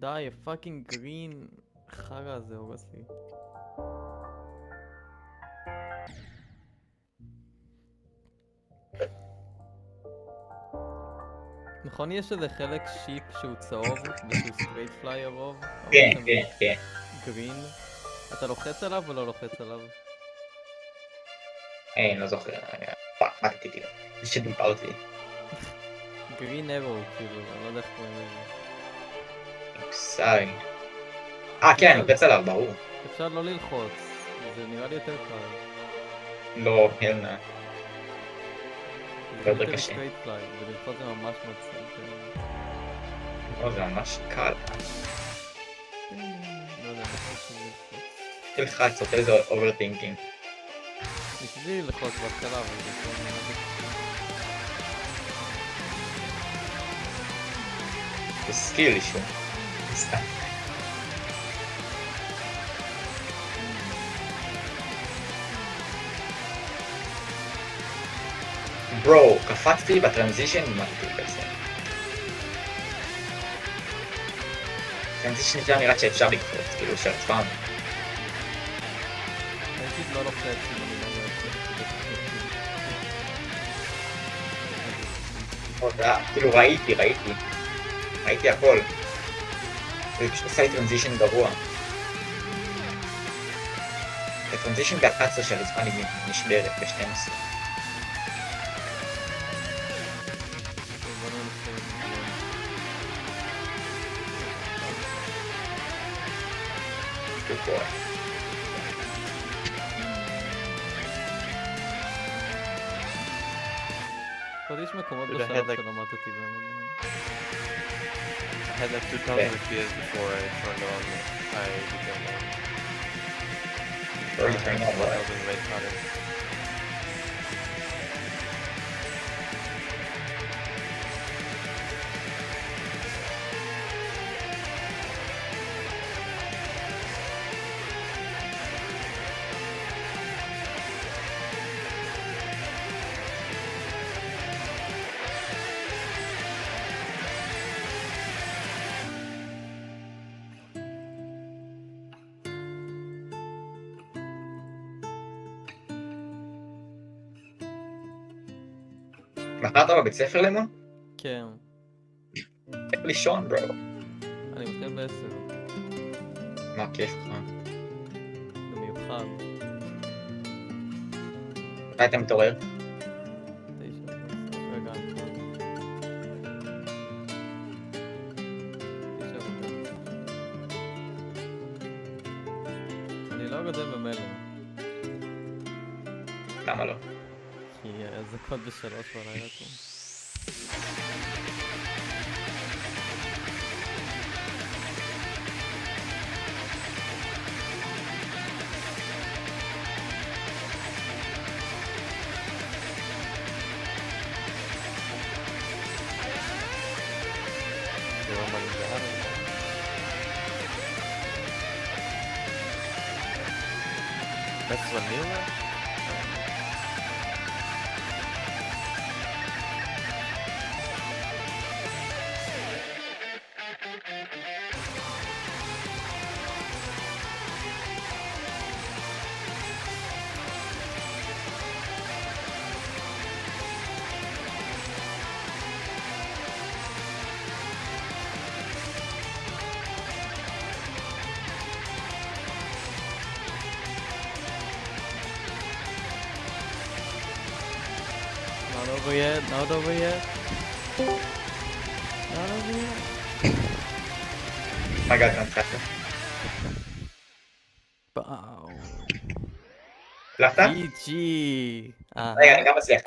די, פאקינג גרין. חרא הזה הורס לי. נכון יש איזה חלק שיפ שהוא צהוב ושהוא סטרייט פליי הרוב? כן, כן, כן. גרין? אתה לוחץ עליו או לא לוחץ עליו? אני לא זוכר, פאק, מה תתתי לו? זה שדיברתי. גרין ארו, כאילו, אני לא יודע איך קוראים לזה. מושג. כן, אני לוחץ עליו, ברור. אפשר לא ללחוץ, זה נראה לי יותר קל. לא, הלנה. זה יותר יותר קשה. סטרייט פליי, וללחוץ זה ממש מצל. לא, זה ממש קל. לא יודע, אני חושב ללחוץ. תלחץ, עושה איזה אוברטינקינג. ניסיתי ללחוץ בהתחלה, אבל זה כבר נראה לי. זה סקיל אישו. סתם. ברו, קפצתי בטרנזישן ומתתי כזה. טרנזישן יותר נראה שאפשר לקפוץ, כאילו שהרצפה. אני פשוט לא לוחץ אם אני לא לוחץ. כאילו ראיתי הכל. זה פשוט עושה לי טרנזישן גרוע. הטרנזישן ב-11 שהרצפה נשברת ב-12. Good boy. עוד יש מקומות Dude, I had בשלב like- שלמדתי בהם. I had like 2,000 FPS before I turned on. I became Before you turn on what? 1,000 red pattern. מחרת בבית ספר לימון? כן, איך לישון ברו? אני מתחיל ב10. מה כיף לך? במיוחד. מתי אתה מתעורר? 9. רגע, אני חושב. 9 בבוקר. אני לא גודל במלא, למה לא? כי אזעקות ב3 בלילה פה. The Roman Zahara. That's vanilla? Not over yet, not over yet. Not over yet. מה הגעת נצחת? וואו. הצלחת? GG. רגע, אני גם מצליח.